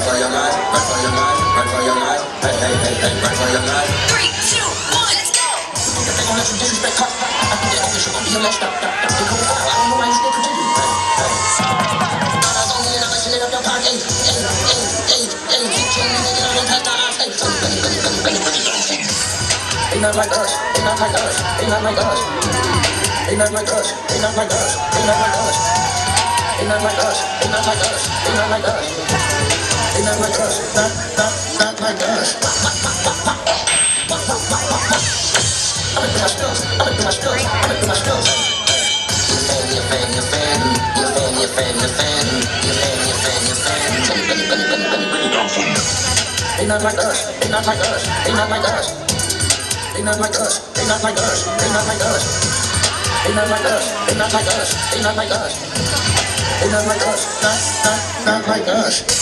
for your life, run for your life, run for your life. Hey, hey, hey, hey, run for your life. 3, 2, 1, let's go. They gon' let you disrespect her. They gon' gon' be a mess up. They come foul. I don't know why you still continue. Hey, hey. Dollars on me and I'm messing up your pocket. Hey, hey, hey, hey. Keep killing me, nigga. I don't pass the eyes. Hey, bring it down for me. They not like us. They not like us. They not like us. They not like us. They not like us. They not like us. They not like us. They not like us. They not like us. They not like us. Not like us. I'ma do my skills. I'ma do my skills. I'ma do my skills. You're a fan. You're a fan. You're a fan. You're a fan. You're a fan. You're a fan. You're a fan. You're a fan. You're a fan. Bring it down for you. They not like us. They not like us. They not like us. They not like us. They not like us. They not like us. They not like us. They not like us. They not like us. They not like us. Not like us.